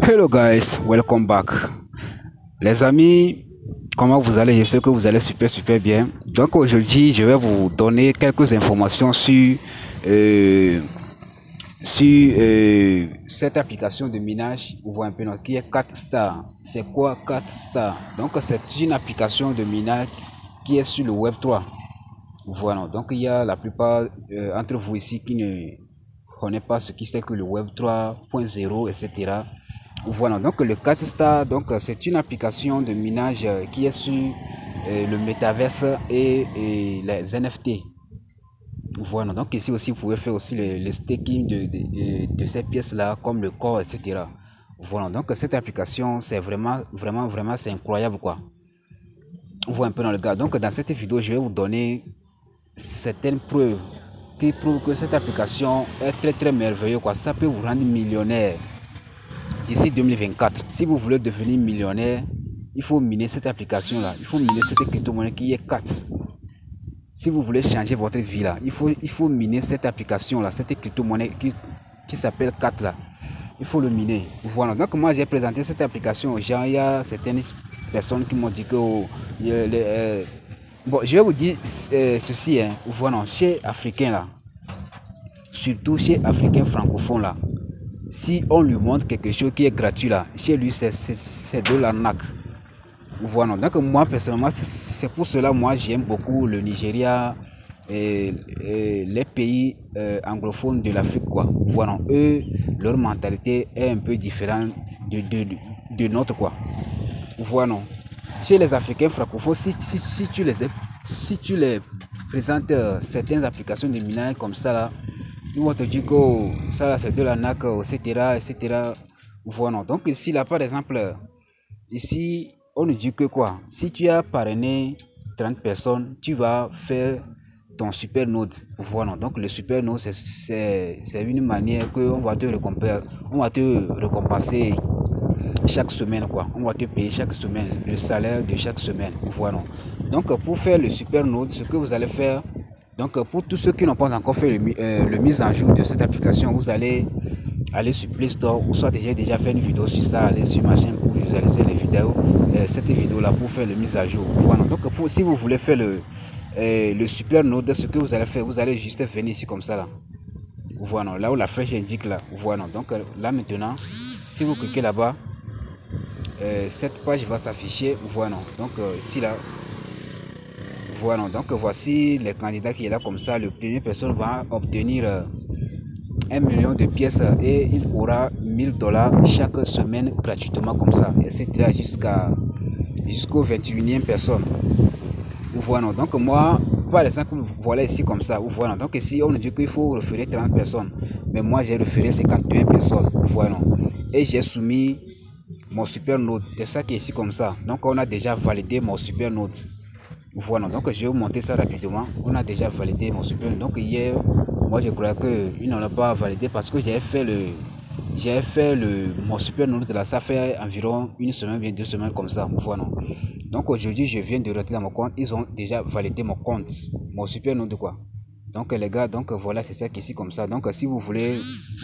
Hello guys, welcome back. Les amis, comment vous allez? Je sais que vous allez super bien. Donc aujourd'hui, je vais vous donner quelques informations euh, sur cette application de minage. Vous voyez un peu qui est CatStar. C'est quoi CatStar? Donc c'est une application de minage qui est sur le Web3. Voilà, donc il y a la plupart entre vous ici qui ne connaissent pas ce qui c'est que le Web 3.0, etc. Voilà, donc le CatStar, donc c'est une application de minage qui est sur le métaverse et les NFT. Voilà, donc ici aussi vous pouvez faire aussi le staking de ces pièces-là, comme le corps, etc. Voilà, donc cette application, c'est vraiment, c'est incroyable quoi. On voit un peu dans le gars. Donc dans cette vidéo, je vais vous donner certaines preuves qui prouvent que cette application est très merveilleuse quoi. Ça peut vous rendre millionnaire d'ici 2024. Si vous voulez devenir millionnaire, il faut miner cette application là, il faut miner cette crypto-monnaie qui est CAT. Si vous voulez changer votre vie là, il faut miner cette application là, cette crypto-monnaie qui s'appelle CAT là. Il faut le miner. Voilà, donc moi j'ai présenté cette application aux gens. Il y a certaines personnes qui m'ont dit que bon, je vais vous dire ceci, hein. Voilà, chez Africains là, surtout chez Africains francophones là, si on lui montre quelque chose qui est gratuit là, chez lui c'est de l'arnaque. Voilà, donc moi personnellement, c'est pour cela moi j'aime beaucoup le Nigeria et les pays anglophones de l'Afrique quoi. Voilà, eux, leur mentalité est un peu différente de notre quoi. Voilà. Chez les Africains francophones, si tu les présentes certaines applications de minage comme ça là, ils vont te dire que ça c'est de l'arnaque, etc. Voilà. Donc ici là par exemple, ici on nous dit que quoi, si tu as parrainé 30 personnes, tu vas faire ton super node. Voilà. Donc le super node c'est une manière que on va te récompenser chaque semaine quoi. On va te payer chaque semaine le salaire de chaque semaine. Voilà. Donc pour faire le super node, ce que vous allez faire, donc pour tous ceux qui n'ont pas encore fait le mise en jour de cette application, vous allez aller sur Play Store, ou soit j'ai déjà fait une vidéo sur ça, aller sur ma chaîne pour visualiser les vidéos, cette vidéo là pour faire le mise à jour. Voilà. Donc si vous voulez faire le super node, ce que vous allez faire, vous allez juste venir ici comme ça là. Voilà, là où la flèche indique là. Voilà. Donc là maintenant, si vous cliquez là-bas, cette page va s'afficher. Voilà, donc ici là, voilà, donc voici les candidats qui est là comme ça. Le premier personne va obtenir 1 million de pièces et il aura 1000 $ chaque semaine gratuitement comme ça, etc. jusqu'au 21e personne. Voilà, donc moi par exemple, voilà ici comme ça. Voilà, donc ici on nous dit qu'il faut référer 30 personnes, mais moi j'ai référé 51 personnes. Voilà, et j'ai soumis mon super node. C'est ça qui est ici comme ça. Donc on a déjà validé mon super node. Voilà, donc je vais vous montrer ça rapidement. On a déjà validé mon super node. Donc hier, moi je crois que ils n'ont pas validé parce que j'ai fait mon super node là, ça fait environ une semaine, bien 2 semaines comme ça. Voilà. Donc aujourd'hui je viens de rentrer dans mon compte. Ils ont déjà validé mon compte, mon super node quoi. Donc les gars, donc voilà, c'est ça qui est ici comme ça. Donc si vous voulez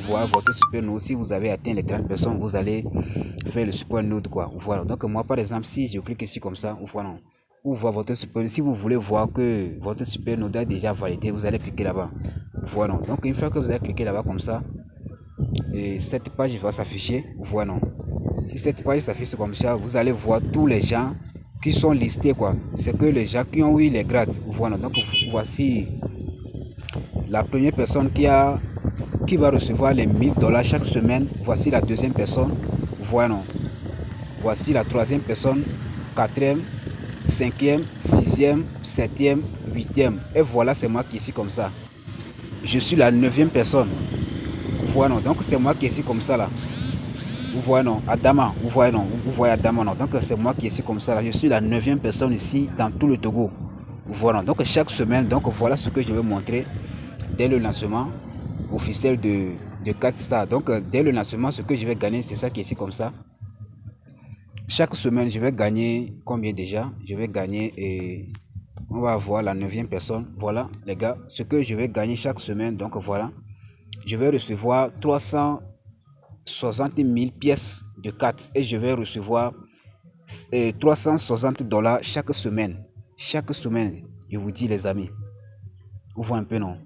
voir votre super node, si vous avez atteint les 30 personnes, vous allez faire le super node quoi. Voilà. Donc moi par exemple, si je clique ici comme ça, voilà, ou voir votre super, si vous voulez voir que votre super node est déjà validé, vous allez cliquer là-bas. Voilà. Donc une fois que vous avez cliqué là-bas comme ça, et cette page va s'afficher. Voilà. Si cette page s'affiche comme ça, vous allez voir tous les gens qui sont listés quoi. C'est que les gens qui ont eu les grades. Voilà. Donc voici la première personne qui va recevoir les 1000 $ chaque semaine. Voici la deuxième personne. Voilà. Voici la troisième personne, quatrième, cinquième, sixième, septième, huitième. Et voilà, c'est moi qui est ici comme ça. Je suis la neuvième personne. Voilà, donc c'est moi qui est ici comme ça là. Vous voyez non, Adama, vous voyez non, vous voyez Adama non. Donc c'est moi qui est ici comme ça là. Je suis la neuvième personne ici dans tout le Togo. Voilà, donc chaque semaine, donc voilà ce que je vais montrer dès le lancement officiel de CatStar. Donc dès le lancement, ce que je vais gagner, c'est ça qui est ici comme ça. Chaque semaine, je vais gagner combien déjà? Je vais gagner et on va voir la neuvième personne. Voilà les gars, ce que je vais gagner chaque semaine. Donc voilà, je vais recevoir 60 000 pièces de cartes et je vais recevoir $360 chaque semaine. Chaque semaine, je vous dis les amis. Vous voyez un peu, non?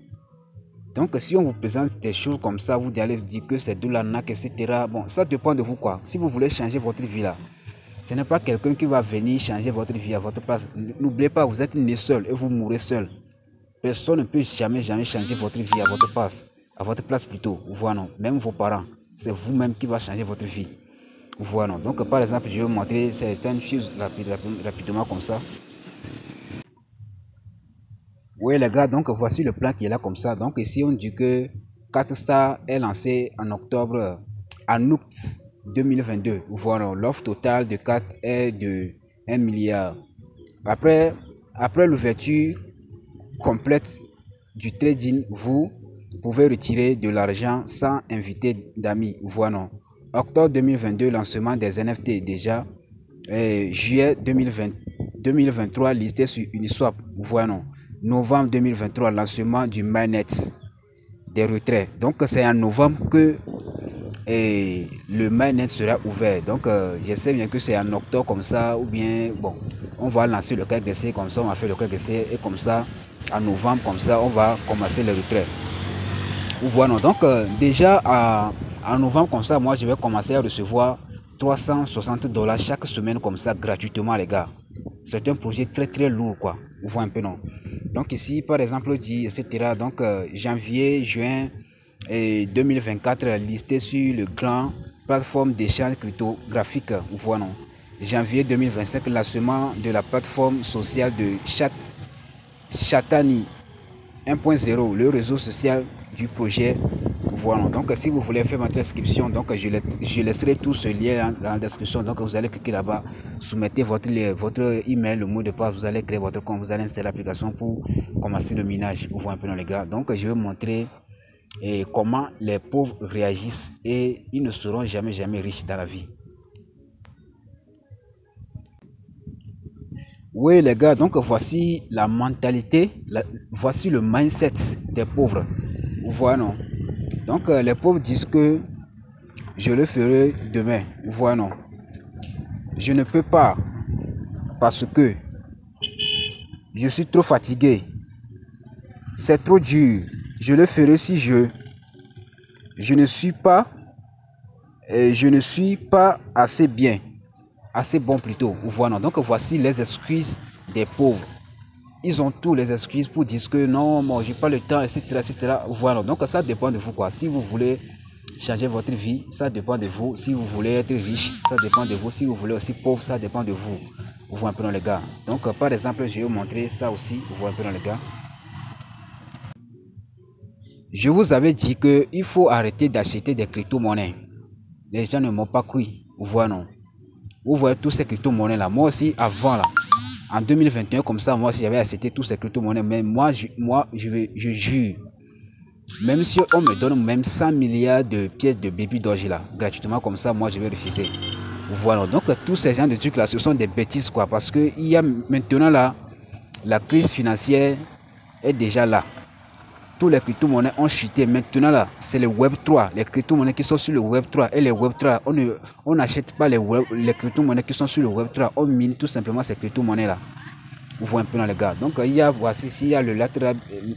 Donc si on vous présente des choses comme ça, vous allez dire que c'est de l'arnaque, etc. Bon, ça dépend de vous quoi. Si vous voulez changer votre vie là, ce n'est pas quelqu'un qui va venir changer votre vie à votre place. N'oubliez pas, vous êtes né seul et vous mourrez seul. Personne ne peut jamais changer votre vie à votre place plutôt. Vous voyez, non? Même vos parents, c'est vous-même qui va changer votre vie. Vous voyez, non? Donc par exemple, je vais vous montrer certaines choses rapidement comme ça. Oui les gars, donc voici le plan qui est là comme ça. Donc ici on dit que CatStar est lancé en octobre, en août 2022. Vous voyez, l'offre totale de 4 est de 1 milliard. Après l'ouverture complète du trading, vous pouvez retirer de l'argent sans inviter d'amis. Vous voyez, non? Octobre 2022, lancement des NFT déjà. Juillet 2023, listé sur Uniswap. Vous voyez, non? Novembre 2023, lancement du mainnet des retraits. Donc c'est en novembre que le mainnet sera ouvert. Donc je sais bien que c'est en octobre comme ça, ou bien bon, on va lancer le calque d'essai comme ça, on va faire le calque d'essai et comme ça, en novembre comme ça, on va commencer les retraits. Vous voyez, non? Donc déjà en novembre comme ça, moi je vais commencer à recevoir $360 chaque semaine comme ça gratuitement les gars. C'est un projet très lourd quoi. Vous voyez un peu, non? Donc ici par exemple dit etc. Donc janvier, juin 2024 listé sur le grand plateforme d'échange cryptographique. Vous voyez, non? Janvier 2025 lancement de la plateforme sociale de Chatani 1.0, le réseau social du projet. Voilà, donc si vous voulez faire votre inscription, donc je laisserai tout ce lien dans la description. Donc vous allez cliquer là-bas, soumettez votre email, le mot de passe, vous allez créer votre compte, vous allez installer l'application pour commencer le minage. Vous voyez un peu, les gars. Donc je vais montrer comment les pauvres réagissent et ils ne seront jamais riches dans la vie. Oui les gars, donc voici la mentalité, voici le mindset des pauvres. Vous voyez, non? Donc les pauvres disent que je le ferai demain. Vous voyez, non? Je ne peux pas parce que je suis trop fatigué. C'est trop dur. Je le ferai si je ne suis pas assez bien. Assez bon plutôt. Vous voyez, non? Donc voici les excuses des pauvres. Ils ont tous les excuses pour dire que non, moi j'ai pas le temps, etc. Voilà, donc ça dépend de vous quoi. Si vous voulez changer votre vie, ça dépend de vous. Si vous voulez être riche, ça dépend de vous. Si vous voulez aussi pauvre, ça dépend de vous. Vous voyez un peu, dans les gars. Donc par exemple, je vais vous montrer ça aussi. Vous voyez un peu, dans les gars. Je vous avais dit que il faut arrêter d'acheter des crypto-monnaies. Les gens ne m'ont pas cru. Vous voyez, non? Vous voyez tous ces crypto-monnaies là. Moi aussi, avant là. En 2021, comme ça, moi, si j'avais acheté tous ces crypto-monnaies, mais moi, je jure, même si on me donne même 100 milliards de pièces de baby doge là, gratuitement comme ça, moi, je vais refuser. Voilà, donc tous ces gens de trucs là, ce sont des bêtises quoi, parce que il y a maintenant là, la crise financière est déjà là. Tous les crypto-monnaies ont chuté. Maintenant là, c'est le Web 3. Les crypto-monnaies qui sont sur le Web 3 et les Web 3, on n'achète pas les crypto-monnaies qui sont sur le Web 3. On mine tout simplement ces crypto-monnaies là. Vous voyez un peu dans les gars. Donc il y a, voici ici, il y a le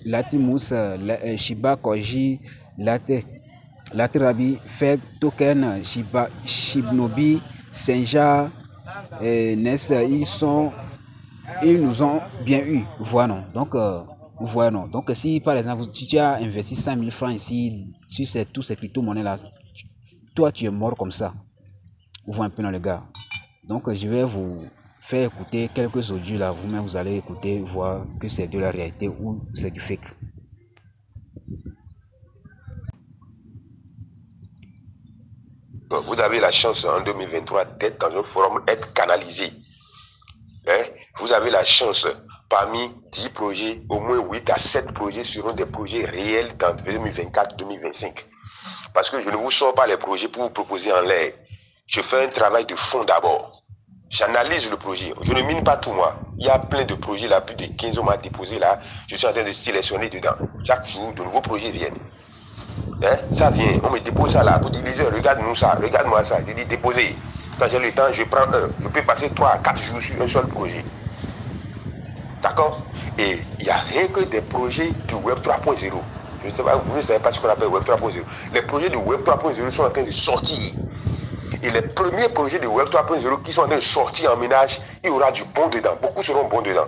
Latimus, Shiba, Koji, Laterabi, Feg, Token, Shibnobi, Senja, Ness, ils nous ont bien eu. Vous voyez, non? Donc vous voyez, non? Donc si par exemple tu as investi 100 000 francs ici sur tous ces crypto-monnaies là, toi tu es mort comme ça. Vous voyez un peu dans les gars. Donc je vais vous faire écouter quelques audios là, vous-même vous allez écouter, voir que c'est de la réalité ou c'est du fake. Vous avez la chance en 2023 d'être dans un forum, être canalisé. Hein? Vous avez la chance, parmi 10 projets, au moins 8 à 7 projets seront des projets réels dans 2024-2025. Parce que je ne vous sors pas les projets pour vous proposer en l'air. Je fais un travail de fond d'abord. J'analyse le projet. Je ne mine pas tout moi. Il y a plein de projets là, plus de 15 mois déposés là. Je suis en train de sélectionner dedans. Chaque jour, de nouveaux projets viennent. Hein? Ça vient, on me dépose ça là. Vous dites, regarde-nous ça, regarde-moi ça. Je dis, déposez. Quand j'ai le temps, je prends un. Je peux passer 3 à 4 jours sur un seul projet. D'accord? Et il n'y a rien que des projets du Web 3.0. Je ne sais pas, vous ne savez pas ce qu'on appelle Web 3.0. Les projets du Web 3.0 sont en train de sortir. Et les premiers projets de Web 3.0 qui sont en train de sortir en ménage, il y aura du bon dedans. Beaucoup seront bons dedans.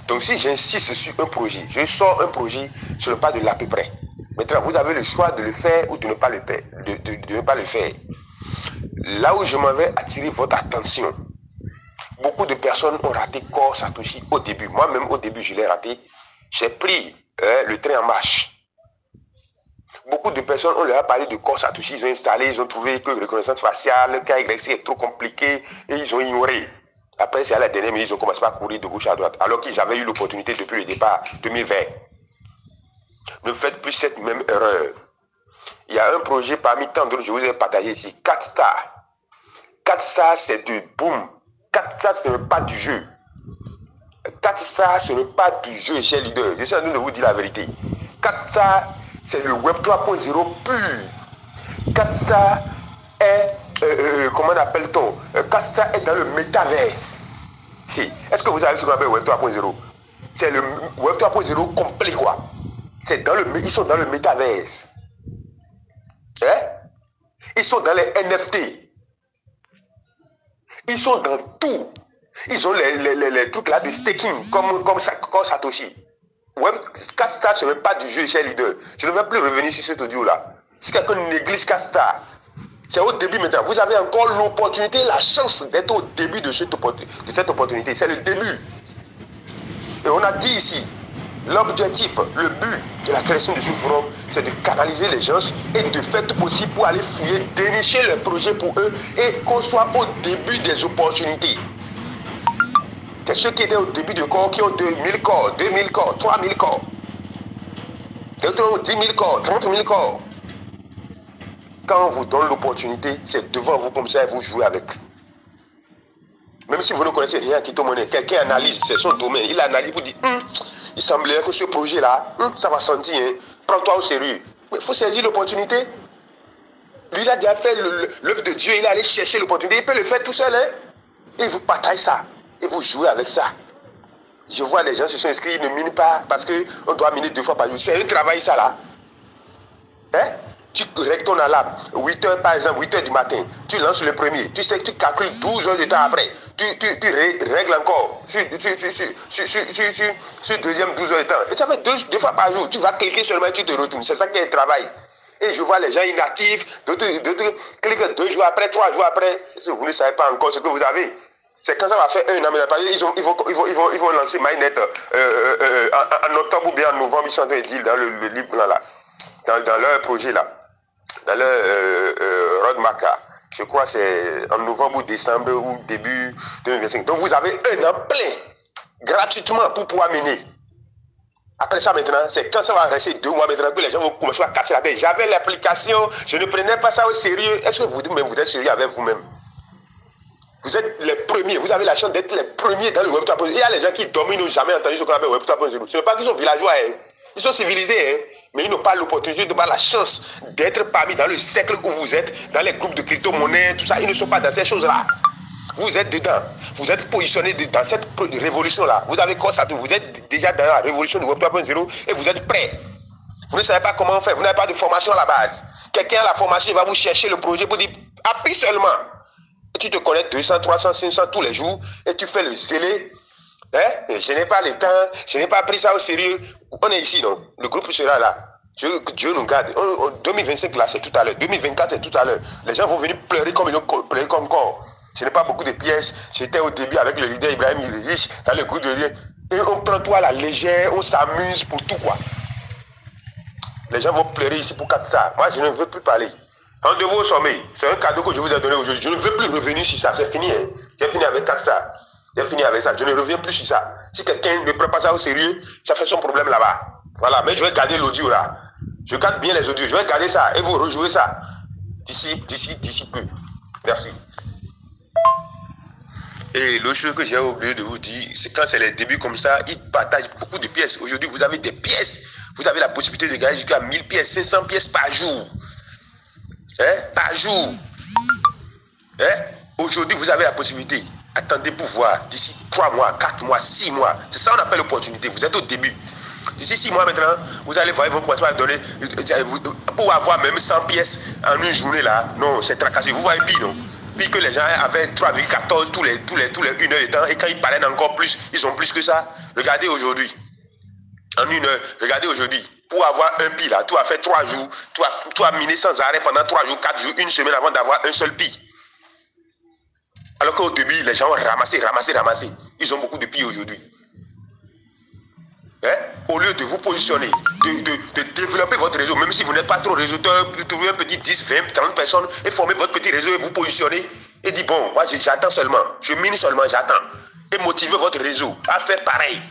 Donc si j'insiste sur un projet, je sors un projet sur le pas de l'à peu près. Maintenant, vous avez le choix de le faire ou de ne pas le faire. De ne pas le faire. Là où je m'en vais attirer votre attention, beaucoup de personnes ont raté Core Satoshi au début. Moi-même, au début, je l'ai raté. J'ai pris le train en marche. Beaucoup de personnes, on leur a parlé de Core Satoshi, ils ont installé, ils ont trouvé que reconnaissance faciale, KYC est trop compliqué et ils ont ignoré. Après, c'est à la dernière minute, ils ont commencé à courir de gauche à droite, alors qu'ils avaient eu l'opportunité depuis le départ 2020. Ne faites plus cette même erreur. Il y a un projet parmi tant d'autres, je vous ai partagé ici, 4 stars. 4 stars, c'est du boom. 4 stars, ce n'est pas du jeu. 4 stars, ce n'est pas du jeu chez Leader. Je suis en train de vous dire la vérité. 4 stars, c'est le Web 3.0 pur. 4 stars est, comment appelle-t-on? 4 stars est dans le métaverse. Est-ce que vous savez ce qu'on appelle Web 3.0? C'est le Web 3.0 complet, quoi. Ils sont dans le métaverse. Hein? Ils sont dans les NFT. Ils sont dans tout. Ils ont les trucs là de staking, comme Satoshi. Web 4 stars, ce n'est pas du jeu chez Leader. Je ne vais plus revenir sur cet audio là. Si quelqu'un néglige 4 stars, c'est au début maintenant. Vous avez encore l'opportunité, la chance d'être au début de cette opportunité. C'est le début. Et on a dit ici, l'objectif, le but de la création de ce forum, c'est de canaliser les gens et de faire tout possible pour aller fouiller, dénicher les projets pour eux et qu'on soit au début des opportunités. C'est ceux qui étaient au début de corps qui ont 2000 corps, 2000 corps, 3000 corps. D'autres ont 10 000 corps, 30 000 corps. Quand on vous donne l'opportunité, c'est devant vous comme ça et vous jouez avec. Même si vous ne connaissez rien à crypto-monnaie, quelqu'un analyse, c'est son domaine. Il analyse pour dire, il semblerait que ce projet-là, ça va sentir, hein. Prends-toi au sérieux. Mais il faut saisir l'opportunité. Lui, il a déjà fait l'œuvre de Dieu, il est allé chercher l'opportunité. Il peut le faire tout seul, hein. Et il vous partage ça. Et vous jouez avec ça. Je vois les gens se sont inscrits, ils ne minent pas parce qu'on doit miner 2 fois par jour. C'est un travail, ça, là. Hein? Tu règles ton alarme, 8 h par exemple, 8 h du matin, tu lances le premier, tu sais que tu calcules 12 heures de temps après, tu règles encore sur deuxième 12 heures de temps. Et ça fait 2 fois par jour, tu vas cliquer seulement et tu te retournes. C'est ça qui est le travail. Et je vois les gens inactifs, d'autres cliquent 2 jours après, 3 jours après. Vous ne savez pas encore ce que vous avez. C'est quand ça va faire 1 an, mais ils vont lancer MyNet en octobre ou bien en novembre, ils sont en train de dire dans le livre là, dans leur projet là. Dans le roadmap, je crois que c'est en novembre ou décembre ou début 2025. Donc vous avez 1 an plein, gratuitement pour pouvoir mener. Après ça maintenant, c'est quand ça va rester 2 mois maintenant que les gens vont commencer à casser la tête. J'avais l'application, je ne prenais pas ça au sérieux. Est-ce que vous êtes sérieux avec vous-même? Vous êtes les premiers, vous avez la chance d'être les premiers dans le Web 3.0. Il y a les gens qui dorment, ils n'ont jamais entendu ce qu'on appelle Web 3.0. Ce n'est pas qu'ils sont villageois, hein. Ils sont civilisés, hein, mais ils n'ont pas l'opportunité, ils n'ont pas la chance d'être parmi dans le cercle où vous êtes, dans les groupes de crypto-monnaie, tout ça. Ils ne sont pas dans ces choses-là. Vous êtes dedans. Vous êtes positionné dans cette révolution-là. Vous avez quoi ça? Vous êtes déjà dans la révolution du Web 3.0 et vous êtes prêts. Vous ne savez pas comment faire. Vous n'avez pas de formation à la base. Quelqu'un à la formation, il va vous chercher le projet pour dire appuie seulement. Et tu te connais 200, 300, 500 tous les jours et tu fais le zélé. Hein? Je n'ai pas le temps, je n'ai pas pris ça au sérieux. On est ici, non? Le groupe sera là. Dieu nous garde. 2025, là, c'est tout à l'heure. 2024, c'est tout à l'heure. Les gens vont venir pleurer comme ils ont pleuré comme corps. Ce n'est pas beaucoup de pièces. J'étais au début avec le leader Ibrahim Riche dans le groupe de leader. Et on prend tout à la légère, on s'amuse pour tout, quoi. Les gens vont pleurer ici pour 4 stars. Moi, je ne veux plus parler. Rendez-vous au sommet. C'est un cadeau que je vous ai donné aujourd'hui. Je ne veux plus revenir sur ça. C'est fini, hein. J'ai fini avec 4 stars. J'ai fini avec ça. Je ne reviens plus sur ça. Si quelqu'un ne prend pas ça au sérieux, ça fait son problème là-bas. Voilà. Mais je vais garder l'audio là. Je garde bien les audios. Je vais garder ça et vous rejouez ça d'ici peu. Merci. Et l'autre chose que j'ai oublié de vous dire, c'est quand c'est les débuts comme ça, ils partagent beaucoup de pièces. Aujourd'hui, vous avez des pièces. Vous avez la possibilité de gagner jusqu'à 1000 pièces, 500 pièces par jour. Par jour. Aujourd'hui, vous avez la possibilité. Attendez pour voir. D'ici 3 mois, 4 mois, 6 mois. C'est ça qu'on appelle l'opportunité. Vous êtes au début. D'ici 6 mois maintenant, vous allez voir, ils vont commencer à donner. Pour avoir même 100 pièces en une journée là, non, c'est tracassé. Vous voyez pire, non? Puis que les gens avaient 3,14 tous les 1 heure de temps, et quand ils parlent encore plus, ils ont plus que ça. Regardez aujourd'hui, en 1 heure, regardez aujourd'hui, pour avoir un pi là, tu as fait 3 jours, tu as miné sans arrêt pendant 3 jours, 4 jours, 1 semaine avant d'avoir un seul pi. Alors qu'au début, les gens ont ramassé. Ils ont beaucoup de pi aujourd'hui. Au lieu de vous positionner, de développer votre réseau, même si vous n'êtes pas trop réseauteur, vous trouvez un petit 10, 20, 30 personnes et formez votre petit réseau et vous positionnez et dites bon, moi j'attends seulement, je mine seulement, j'attends. Et motivez votre réseau à faire pareil.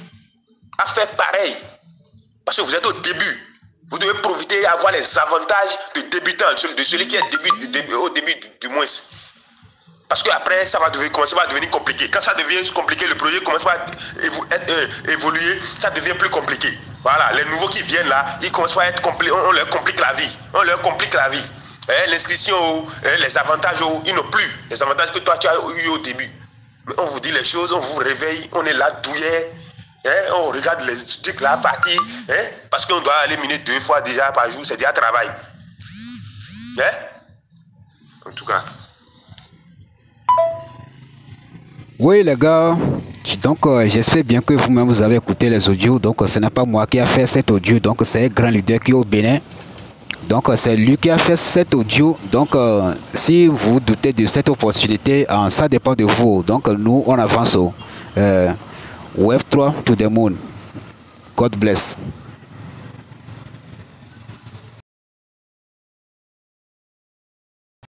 Parce que vous êtes au début. Vous devez profiter et avoir les avantages de débutant, de celui qui est au début du moins. Parce qu'après, ça va commencer à devenir compliqué. Quand ça devient compliqué, le projet commence à évoluer, ça devient plus compliqué. Voilà, les nouveaux qui viennent là, ils commencent à être compliqués, on leur complique la vie. L'inscription, les avantages, ils n'ont plus. Les avantages que toi, tu as eu au début. Mais on vous dit les choses, on vous réveille, on est là douillet. On regarde les trucs là partir. Parce qu'on doit aller miner 2 fois déjà par jour, c'est déjà travail. En tout cas. Oui les gars, donc j'espère bien que vous-même vous avez écouté les audios. Donc ce n'est pas moi qui a fait cet audio, donc c'est un grand leader qui est au Bénin. Donc c'est lui qui a fait cet audio. Donc si vous doutez de cette opportunité, ça dépend de vous. Donc nous on avance au Web3 to the moon. God bless.